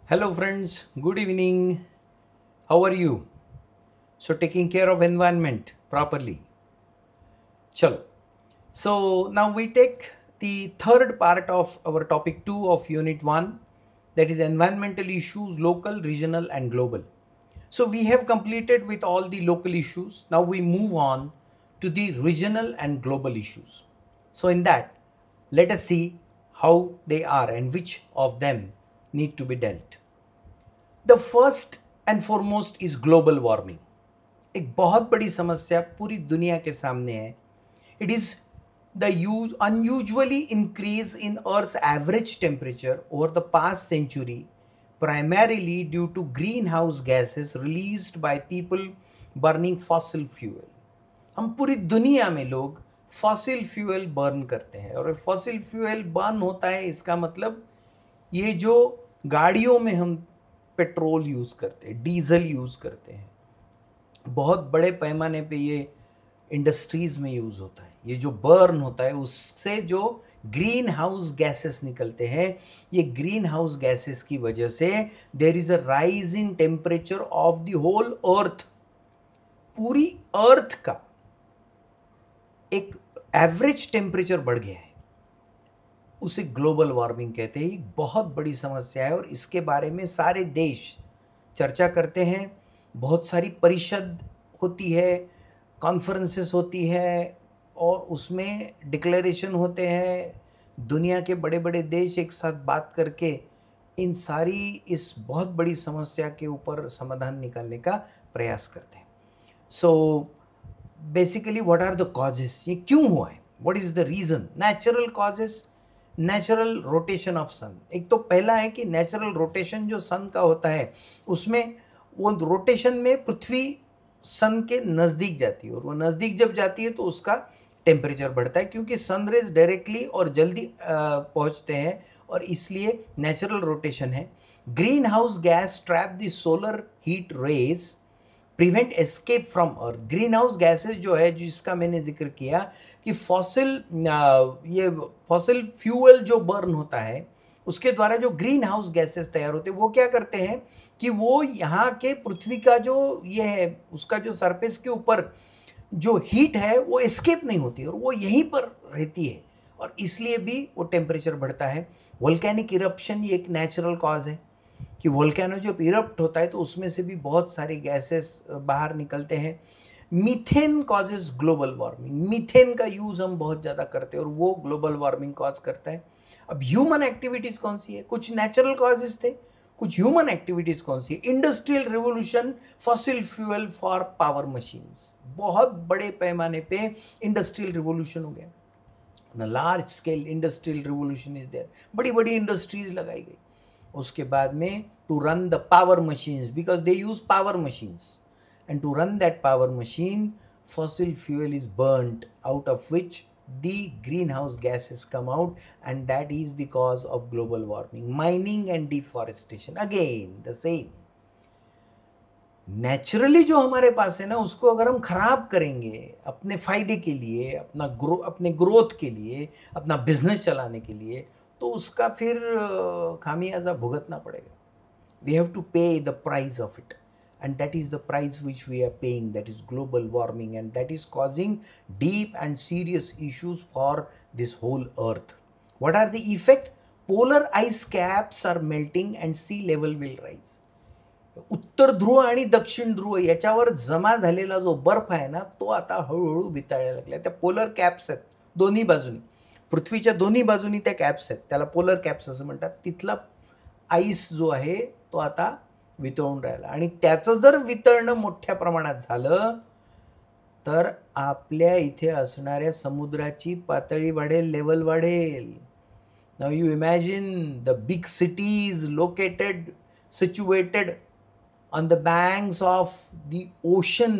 Hello, friends. Good evening. How are you? So, taking care of environment properly. Chalo. So, now we take the third part of our topic 2 of Unit 1, that is environmental issues, local, regional, and global. So, we have completed with all the local issues. Now, we move on to the regional and global issues. So, in that, let us see how they are and which of them need to be dealt. The first and foremost is global warming. एक बहुत बड़ी समस्या पूरी दुनिया के सामने है। It is the use unusually increase in earth average temperature over the past century, primarily due to greenhouse gases released by people burning fossil fuel। हम पूरी दुनिया में लोग फॉसिल फ्यूल बर्न करते हैं, और फॉसिल फ्यूल बर्न होता है इसका मतलब ये जो गाड़ियों में हम पेट्रोल यूज़ करते हैं, डीजल यूज़ करते हैं, बहुत बड़े पैमाने पे ये इंडस्ट्रीज़ में यूज़ होता है। ये जो बर्न होता है उससे जो ग्रीन हाउस गैसेस निकलते हैं, ये ग्रीन हाउस गैसेस की वजह से there is a rise in temperature of the whole earth. पूरी अर्थ का एक एवरेज टेम्परेचर बढ़ गया है, उसे ग्लोबल वार्मिंग कहते हैं। एक बहुत बड़ी समस्या है और इसके बारे में सारे देश चर्चा करते हैं। बहुत सारी परिषद होती है, कॉन्फ्रेंसेस होती है, और उसमें डिक्लेरेशन होते हैं। दुनिया के बड़े बड़े देश एक साथ बात करके इस बहुत बड़ी समस्या के ऊपर समाधान निकालने का प्रयास करते हैं। So basically what are the causes, ये क्यों हुआ है, what is the reason? Natural causes, natural rotation of sun. एक तो पहला है कि नेचुरल रोटेशन जो सन का होता है, उसमें वो रोटेशन में पृथ्वी सन के नज़दीक जाती है, और वो नज़दीक जब जाती है तो उसका टेम्परेचर बढ़ता है, क्योंकि सन रेज डायरेक्टली और जल्दी पहुंचते हैं, और इसलिए नेचुरल रोटेशन है। Green house gas trap the solar heat rays, prevent escape from earth. Green house gases जो है, जिसका मैंने जिक्र किया कि ये फॉसिल फ्यूल जो बर्न होता है उसके द्वारा जो ग्रीन हाउस गैसेस तैयार होते हैं, वो क्या करते हैं कि वो यहाँ के पृथ्वी का जो ये है उसका जो सरफेस के ऊपर जो हीट है वो एस्केप नहीं होती, और वो यहीं पर रहती है, और इसलिए भी वो टेम्परेचर बढ़ता है। वोल्केनिक इरप्शन ये एक नेचुरल कॉज है कि वोल्केनो जब इरप्ट होता है तो उसमें से भी बहुत सारे गैसेस बाहर निकलते हैं। Methane causes global warming. Methane का यूज़ हम बहुत ज़्यादा करते हैं और वो ग्लोबल वार्मिंग कॉज करता है। अब ह्यूमन एक्टिविटीज़ कौन सी है? कुछ नेचुरल कॉजेज थे, कुछ ह्यूमन एक्टिविटीज़ कौन सी है? Industrial revolution, fossil fuel for power machines. बहुत बड़े पैमाने पे इंडस्ट्रियल रिवोल्यूशन हो गया, large scale industrial revolution is there. बड़ी बड़ी इंडस्ट्रीज लगाई गई। उसके बाद में to run the power machines, because they use power machines, and to run that power machine fossil fuel is burnt, out of which the greenhouse gases come out, and that is the cause of global warming. Mining and deforestation, again the same। Naturally जो हमारे pass है ना, उसको अगर हम खराब करेंगे अपने फायदे के लिए, अपने ग्रोथ के लिए, अपना बिजनेस चलाने के लिए, तो उसका फिर खामियाजा भुगतना पड़ेगा। We have to pay the price of it, and that is the price which we are paying, that is global warming, and that is causing deep and serious issues for this whole earth. What are the effect? Polar ice caps are melting and sea level will rise। उत्तर ध्रुव आणि दक्षिण ध्रुव याच्यावर जमा झालेला जो बर्फ आहे ना, तो आता हळूहळू वितळायला लागला। त्या पोलर कॅप्स आहेत दोन्ही बाजूनी, पृथ्वीच्या दोन्ही बाजूनी त्या कॅप्स आहेत, त्याला पोलर कॅप्स असं म्हणतात। तिथला आईस जो आहे तो आता वितळून राहिला, आणि त्याचं जर वितळणं मोठ्या प्रमाणात झालं तर आपल्या इथे असणाऱ्या समुद्राची पातळी वाढेल, लेवल वाढेल। Now you imagine the big cities located, situated on the banks of the ocean.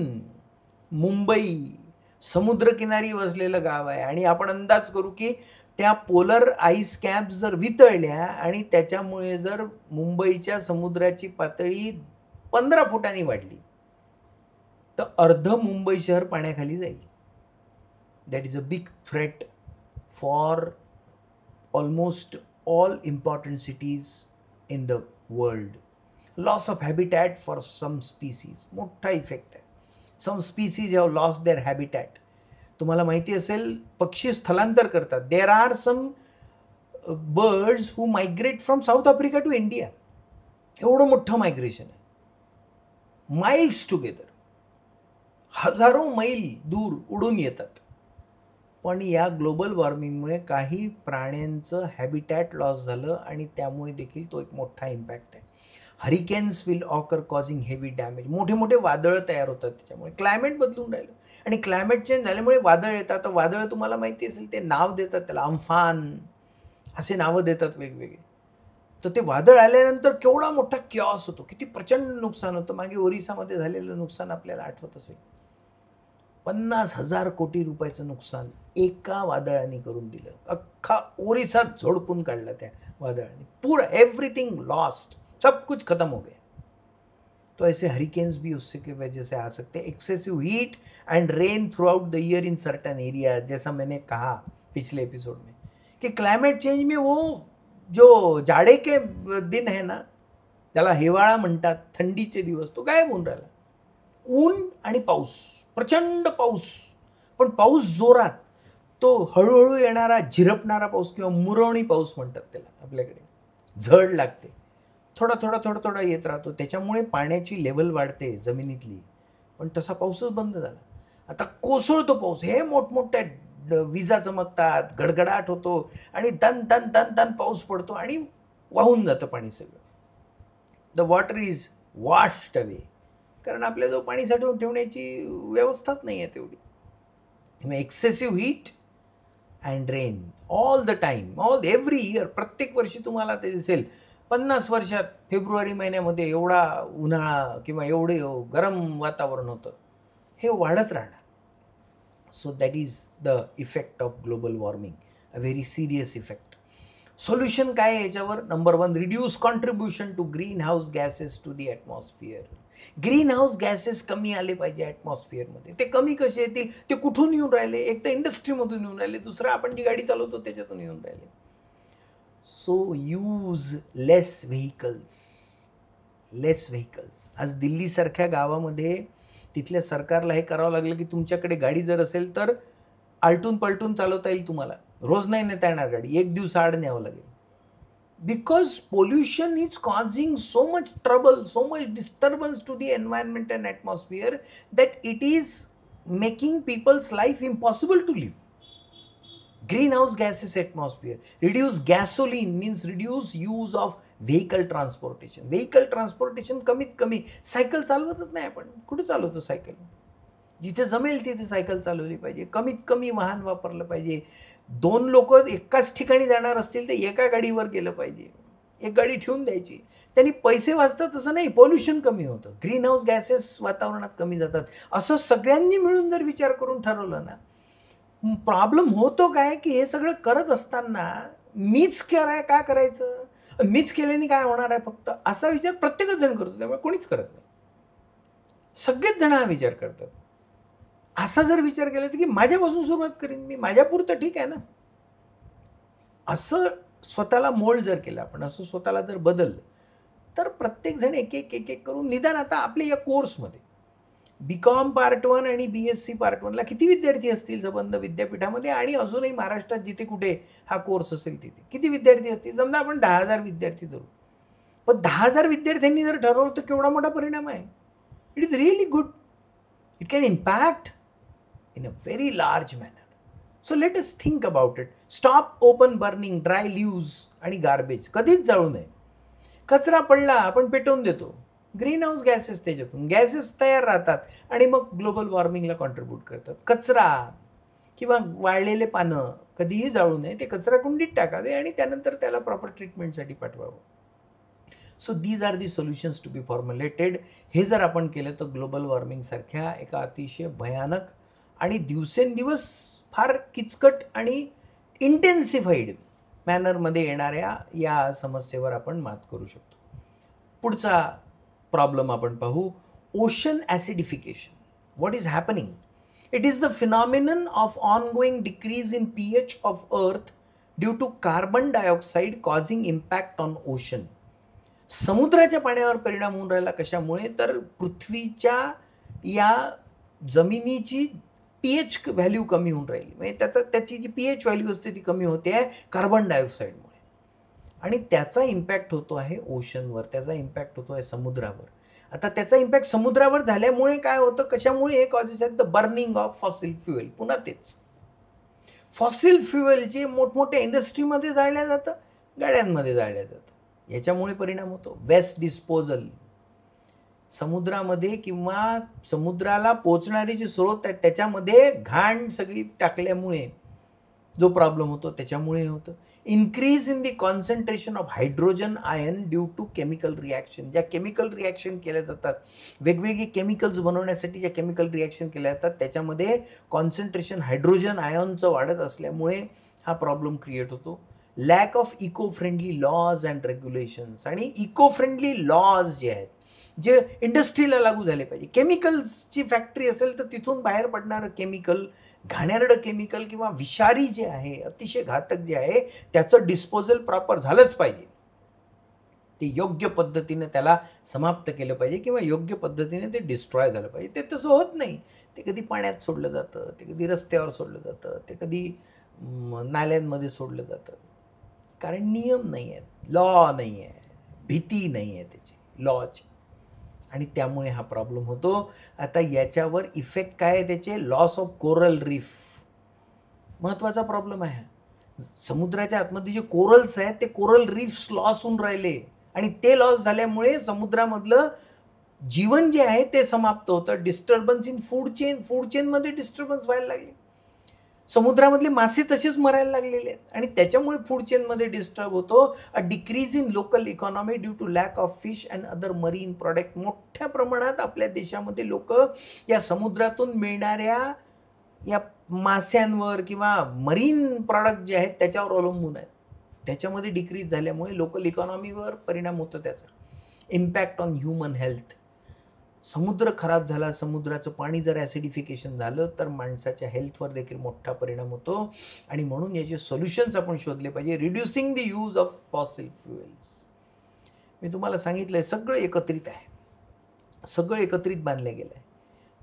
Mumbai समुद्रकिनारी वसलेलं गाव आहे, आणि आपण अंदाज करू की त्या पोलर आईस कॅप्स जर वितळल्या आणि त्याच्यामुळे जर मुंबईच्या समुद्राची पातळी 15 फुटांनी वाढली तर अर्ध मुंबई शहर पाण्याखाली जाईल। That is a big threat for almost all important cities in the world. Loss of habitat for some species, मोठा इफेक्ट आहे. Some species have loss their habitat. तुम्हाला माहिती असेल पक्षी स्थलांतर करतात. There are some birds who migrate from South Africa to India. एवढं मोठं मायग्रेशन आहे, माइल्स टुगेदर, हजारो मैल दूर उडून येतात. पण या ग्लोबल वॉर्मिंगमुळे काही प्राण्यांचं हॅबिटॅट लॉस झालं आणि त्यामुळे देखील तो एक मोठा इम्पॅक्ट आहे. Hurricanes will occur causing heavy damage. मोठे मोठे वादळं तयार होतात त्याच्यामुळे. क्लायमेट बदलून राहिलं आणि क्लायमेट चेंज झाल्यामुळे वादळ येतात. तर वादळ तुम्हाला माहिती असेल ते नाव देतात त्याला, अम्फान असे नावं देतात वेगवेगळे. तर ते वादळ आल्यानंतर केवढा मोठा क्यॉस होतो, किती प्रचंड नुकसान होतं. मागे ओरिसामध्ये झालेलं नुकसान आपल्याला आठवत असेल. 50,000 कोटी रुपयाचं नुकसान एका वादळाने करून दिलं. अख्खा ओरिसा झोडपून काढला त्या वादळाने. पूरा एवरीथिंग लॉस्ट, सब कुछ खत्म हो गया. तो ऐसे हरिकेन्स भी उससे की वजह से आ सकते हैं. Excessive heat end rain through out the year in certain areas. जैसा मैंने कहा पिछले एपिसोड में कि क्लाइमेट चेंज में वो जो जाड़े के दिन है ना, त्याला हिवाळा म्हणतात, थंडीचे दिवस, तो गायब होऊन राहिला. ऊन आणि पाऊस, प्रचंड पाऊस, पण पाऊस जोरात, तो हळूहळू येणारा झिरपणारा पाऊस किंवा मुरवणी पाऊस म्हणतात त्याला आपल्याकडे. झड लागते, थोडा थोडा थोडा थोडा येत राहतो. त्याच्यामुळे पाण्याची लेवल वाढते जमिनीतली. पण तसा पाऊसच बंद झाला. आता कोसळतो पाऊस. हे मोठमोठ्या विजा चमकतात, गडगडाट होतो आणि तन तन तन तन पाऊस पडतो आणि वाहून जातं पाणी सगळं. The water is washed away. कारण आपल्याजवळ पाणी साठवून ठेवण्याची व्यवस्थाच नाही आहे तेवढी. Excessive heat and rain all the time, every year. प्रत्येक वर्षी तुम्हाला ते दिसेल. 50 वर्षात फेब्रुवारी महिन्यामध्ये एवढा उन्हाळा किंवा एवढे गरम वातावरण होतं. हे वाढत राहणार. So that is the effect of global warming, a very serious effect. Solution काय आहे याच्यावर? Number 1, reduce contribution to green house gases to the atmosphere. Green house gases कमी आले पाहिजे ॲटमॉस्फिअरमध्ये. ते कमी कसे येतील? ते कुठून येऊन राहिले? एक तर इंडस्ट्रीमधून येऊन राहिले, दुसरं आपण जी गाडी चालवतो त्याच्यातून येऊन राहिले. सो यूज लेस व्हेकल्स. आज दिल्लीसारख्या गावामध्ये तिथल्या सरकारला हे करावं लागलं की तुमच्याकडे गाडी जर असेल तर आलटून पलटून चालवता येईल तुम्हाला. रोज नाही नेता येणार गाडी, एक दिवस आड न्यावं लागेल. Because pollution is causing so much trouble, so much disturbance to the environment and atmosphere that it is making people's life impossible to live. Greenhouse gases atmosphere. Reduce gasoline means reduce use of vehicle transportation. Vehicle transportation कमीत कमी. Cycle चालवतच नाही आपण. कुठे चालवतो cycle? जिथे जमेल तिथे cycle चालवली पाहिजे. कमीत कमी वाहन वापरलं पाहिजे. 2 लोक एकाच ठिकाणी जाणार असतील तर एका गाडीवर गेलं पाहिजे. एक गाडी ठेवून द्यायची. त्यांनी पैसे वाचतात असं नाही, पोल्युशन कमी होतं. ग्रीन हाऊस गॅसेस वातावरणात कमी जातात. असं सगळ्यांनी मिळून जर विचार करून ठरवलं ना, प्रॉब्लेम होतो काय की हे सगळं करत असताना मीच का करायचं, मीच केल्याने काय होणार आहे फक्त, असा विचार प्रत्येकच जण करतो. त्यामुळे कोणीच करत नाही. सगळेच जण हा विचार करतात. असा जर विचार केला तर की माझ्यापासून सुरुवात करीन मी, माझ्यापुरतं ठीक आहे ना, असं स्वतःला मोल्ड जर केलं आपण, असं स्वतःला जर बदललं तर प्रत्येकजण एक एक करून निदान आता आपल्या या कोर्समध्ये BCom पार्ट 1 आणि BSc पार्ट 1ला किती विद्यार्थी असतील संबंध विद्यापीठामध्ये आणि अजूनही महाराष्ट्रात जिथे कुठे हा कोर्स असेल तिथे किती विद्यार्थी असतील? समजा आपण 10,000 विद्यार्थी धरू. पण 10,000 विद्यार्थ्यांनी जर ठरवलं तर केवढा मोठा परिणाम आहे. It is really good. It can impact in a very large manner. So let us think about it. Stop open burning dry leaves आणि गार्बेज. कधीच जाळू नये. कचरा पडला आपण पेटवून देतो. ग्रीन हाऊस गॅसेस त्याच्यातून गॅसेस तयार राहतात आणि मग ग्लोबल वॉर्मिंगला कॉन्ट्रीब्यूट करतात. कचरा किंवा वाळलेले पानं कधीही जाळू नये. ते कचरा कुंडीत टाकावे आणि त्यानंतर त्याला प्रॉपर ट्रीटमेंटसाठी पाठवावं. So these are the solutions to be formulated. हे जर आपण केलं तर ग्लोबल वॉर्मिंगसारख्या एका अतिशय भयानक आणि दिवसेंदिवस फार किचकट आणि इंटेन्सिफाईड मॅनरमध्ये येणाऱ्या या समस्येवर आपण मात करू शकतो. पुढचा प्रॉब्लेम आपण पाहू. Ocean acidification. What is happening? It is the phenomenon of ongoing decrease in pH of earth due to carbon dioxide causing impact on ocean. समुद्राच्या पाण्यावर परिणाम होऊन राहिला कशामुळे, तर पृथ्वीच्या या जमिनीची pH व्हॅल्यू कमी होऊन राहिली. म्हणजे त्याची जी pH व्हॅल्यू असते ती कमी होते आहे कार्बन डायऑक्साईडमुळे, आणि त्याचा इम्पॅक्ट होतो आहे ओशनवर, त्याचा इम्पॅक्ट होतो आहे समुद्रावर. आता त्याचा इम्पॅक्ट समुद्रावर झाल्यामुळे काय होतं, कशामुळे, हे कॉजेस आहेत the burning of fossil fuel. पुन्हा तेच फॉसिल फ्युएल जे मोठमोठ्या इंडस्ट्रीमध्ये जाळल्या जातं, गाड्यांमध्ये जाळल्या जातं, याच्यामुळे परिणाम होतो. वेस्ट डिस्पोजल, समुद्रामध्ये किंवा समुद्राला पोचणारे जे स्रोत आहेत त्याच्यामध्ये घाण सगळी टाकल्यामुळे जो प्रॉब्लेम होतो त्याच्यामुळे होतं. Increase in the concentration of hydrogen ion due to chemical reaction. ज्या केमिकल रिॲक्शन केल्या जातात, वेगवेगळे केमिकल्स बनवण्यासाठी ज्या केमिकल रिॲक्शन केल्या जातात, त्याच्यामध्ये कॉन्सन्ट्रेशन हायड्रोजन आयनचं वाढत असल्यामुळे हा प्रॉब्लेम क्रिएट होतो. Lack of eco friendly laws and regulations, आणि इको फ्रेंडली लॉज जे आहेत जे इंडस्ट्रीला लागू झाले पाहिजे. केमिकल्सची फॅक्टरी असेल तर तिथून बाहेर पडणारं केमिकल, घाणेरडं केमिकल किंवा विषारी जे आहे, अतिशय घातक जे आहे, त्याचं डिस्पोजल प्रॉपर झालंच पाहिजे. ते योग्य पद्धतीने त्याला समाप्त केलं पाहिजे किंवा योग्य पद्धतीने ते डिस्ट्रॉय झालं पाहिजे. ते तसं होत नाही. ते कधी पाण्यात सोडलं जातं, ते कधी रस्त्यावर सोडलं जातं, ते कधी नाल्यांमध्ये सोडलं जातं. कारण नियम नाही आहेत, लॉ नाही आहे, भीती नाही आहे त्याची लॉची, आणि त्यामुळे हा प्रॉब्लेम होतो. आता याच्यावर इफेक्ट काय आहे त्याचे, लॉस ऑफ कोरल रीफ महत्त्वाचा प्रॉब्लेम आहे. समुद्राच्या आतमध्ये जे कोरल्स आहेत ते कोरल रीफ्स लॉस होऊन राहिले, आणि ते लॉस झाल्यामुळे समुद्रामधलं जीवन जे आहे ते समाप्त होतं. डिस्टर्बन्स इन फूड चेनमध्ये डिस्टर्बन्स व्हायला लागले. समुद्रामधले मासे तसेच मरायला लागलेले आहेत, आणि त्याच्यामुळे फूड चेनमध्ये डिस्टर्ब होतो. A decrease in local economy due to lack of fish and other marine product. मोठ्या प्रमाणात आपल्या देशामध्ये लोक या समुद्रातून मिळणाऱ्या या मास्यांवर किंवा मरीन प्रॉडक्ट जे आहेत त्याच्यावर अवलंबून आहेत. त्याच्यामध्ये डिक्रीज झाल्यामुळे लोकल इकॉनॉमीवर परिणाम होतो. त्याचा इम्पॅक्ट ऑन ह्युमन हेल्थ. समुद्र खराब झाला, समुद्राचं पाणी जर ॲसिडिफिकेशन झालं तर माणसाच्या हेल्थवर देखील मोठा परिणाम होतो, आणि म्हणून याचे सोल्युशन्स आपण शोधले पाहिजे. Reducing the use of fossil fuels. मी तुम्हाला सांगितलं आहे सगळं एकत्रित आहे, सगळं एकत्रित बांधलं गेलं आहे.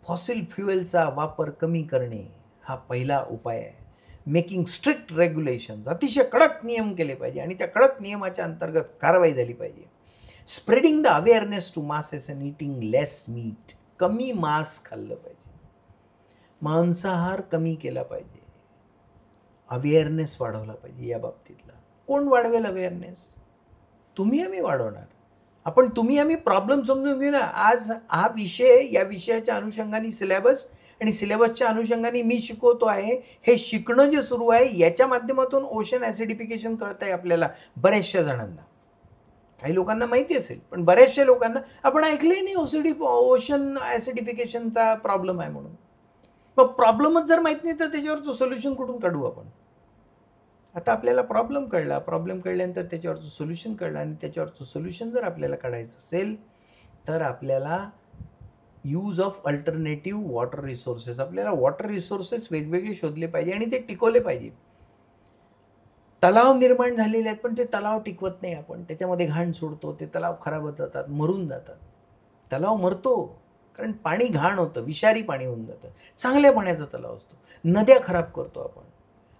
फॉसिल फ्युएलचा वापर कमी करणे हा पहिला उपाय आहे. मेकिंग स्ट्रिक्ट रेग्युलेशन्स, अतिशय कडक नियम केले पाहिजे, आणि त्या कडक नियमाच्या अंतर्गत कारवाई झाली पाहिजे. Spreading the awareness to masses and eating less meat. कमी मांस खाल्लं पाहिजे, मांसाहार कमी केला पाहिजे, अवेअरनेस वाढवला पाहिजे या बाबतीतला. कोण वाढवेल अवेअरनेस? तुम्ही आम्ही वाढवणार. आपण तुम्ही आम्ही प्रॉब्लेम समजून घेऊ ना. आज हा विषय, या विषयाच्या अनुषंगाने सिलेबस, आणि सिलेबसच्या अनुषंगाने मी शिकवतो आहे. हे शिकणं जे सुरू आहे याच्या माध्यमातून ओशन ॲसिडिफिकेशन कळतं आहे आपल्याला. बऱ्याचशा जणांना, काही लोकांना माहिती असेल पण बऱ्याचशा लोकांना आपण ऐकलंही नाही ओशन ॲसिडिफिकेशनचा प्रॉब्लेम आहे म्हणून. मग प्रॉब्लेमच जर माहीत नाही तर त्याच्यावरचं सोल्युशन कुठून काढू आपण? आता आपल्याला प्रॉब्लेम कळला, प्रॉब्लेम कळल्यानंतर त्याच्यावरचं सोल्युशन कळलं, आणि त्याच्यावरचं सोल्युशन जर आपल्याला काढायचं असेल तर आपल्याला use of alternative water resources, आपल्याला वॉटर रिसोर्सेस वेगवेगळे शोधले पाहिजे आणि ते टिकवले पाहिजे. तलाव निर्माण झालेले आहेत पण ते तलाव टिकवत नाही आपण, त्याच्यामध्ये घाण सोडतो, ते तलाव खराब होत जातात, मरून जातात. तलाव मरतो कारण पाणी घाण होतं, विषारी पाणी होऊन जातं. चांगल्या पाण्याचा तलाव असतो. नद्या खराब करतो आपण.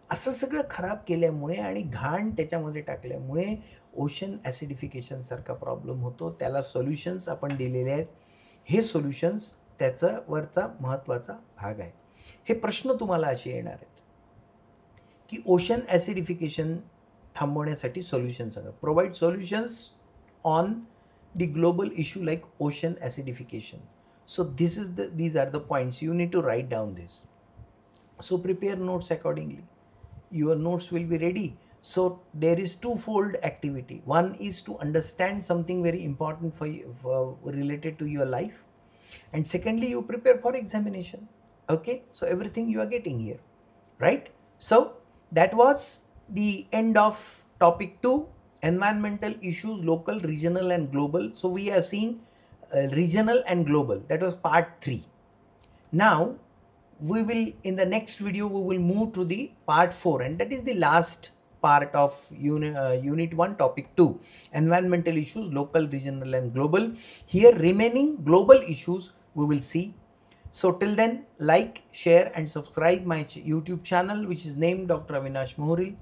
असं सगळं खराब केल्यामुळे आणि घाण त्याच्यामध्ये टाकल्यामुळे ओशन ॲसिडिफिकेशनसारखा प्रॉब्लेम होतो. त्याला सोल्युशन्स आपण दिलेले आहेत. हे सोल्युशन्स त्याच्यावरचा महत्त्वाचा भाग आहे. हे प्रश्न तुम्हाला असे येणार आहेत की ओशन ॲसिडिफिकेशन थांबवण्यासाठी सोल्युशन सांगा. Provide solutions on the global issue like ocean acidification. So these are the points you need to write down this. So prepare notes accordingly. Your notes will be ready. So there is twofold activity. One is to understand something very important for you, related to your life, and secondly you prepare for examination. Okay, so everything you are getting here, right? So that was the end of topic 2, environmental issues, local, regional and global. So we are seeing regional and global. That was part 3. Now we will, in the next video we will move to the part 4, and that is the last part of Unit 1, Topic 2, Environmental Issues, Local, Regional and Global. Here remaining global issues we will see. So till then, like, share and subscribe my YouTube channel, which is named Dr. Avinash Mohuril.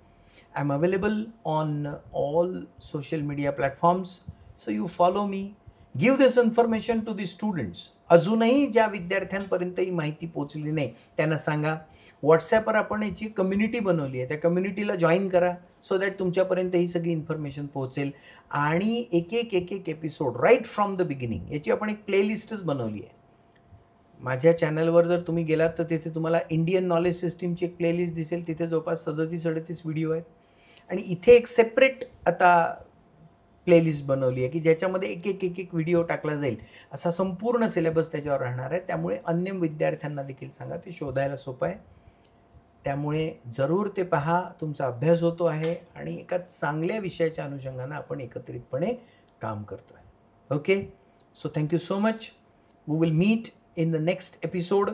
I'm available on all social media platforms, so you follow me. Give this information to the students. अजूनही ज्या विद्यार्थ्यांपर्यंत ही माहिती पोहोचली नाही त्यांना सांगा. व्हॉट्सॲपवर आपण याची कम्युनिटी बनवली आहे, त्या कम्युनिटीला जॉईन करा, सो दॅट तुमच्यापर्यंत ही सगळी इन्फॉर्मेशन पोहोचेल. आणि एक एक episode right from the beginning याची आपण एक प्लेलिस्टच बनवली आहे. माझ्या चॅनलवर जर तुम्ही गेलात तर तिथे तुम्हाला इंडियन नॉलेज सिस्टीमची एक प्लेलिस्ट दिसेल. तिथे जवळपास 37-38 व्हिडिओ आहेत. आणि इथे एक सेपरेट आता प्लेलिस्ट बनवली आहे की ज्याच्यामध्ये एक व्हिडिओ टाकला जाईल. असा संपूर्ण सिलेबस त्याच्यावर राहणार आहे. त्यामुळे अन्य विद्यार्थ्यांना देखील सांगा, ते शोधायला सोपं आहे. त्यामुळे जरूर ते पहा. तुमचा अभ्यास होतो आहे आणि एका चांगल्या विषयाच्या अनुषंगानं आपण एकत्रितपणे काम करतो आहे. Okay, so thank you so much. We will meet in the next episode,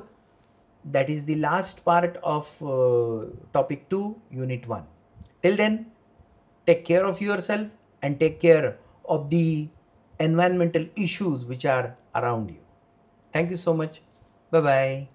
that is the last part of Topic 2, Unit 1. Till then, take care of yourself and take care of the environmental issues which are around you. Thank you so much. Bye bye.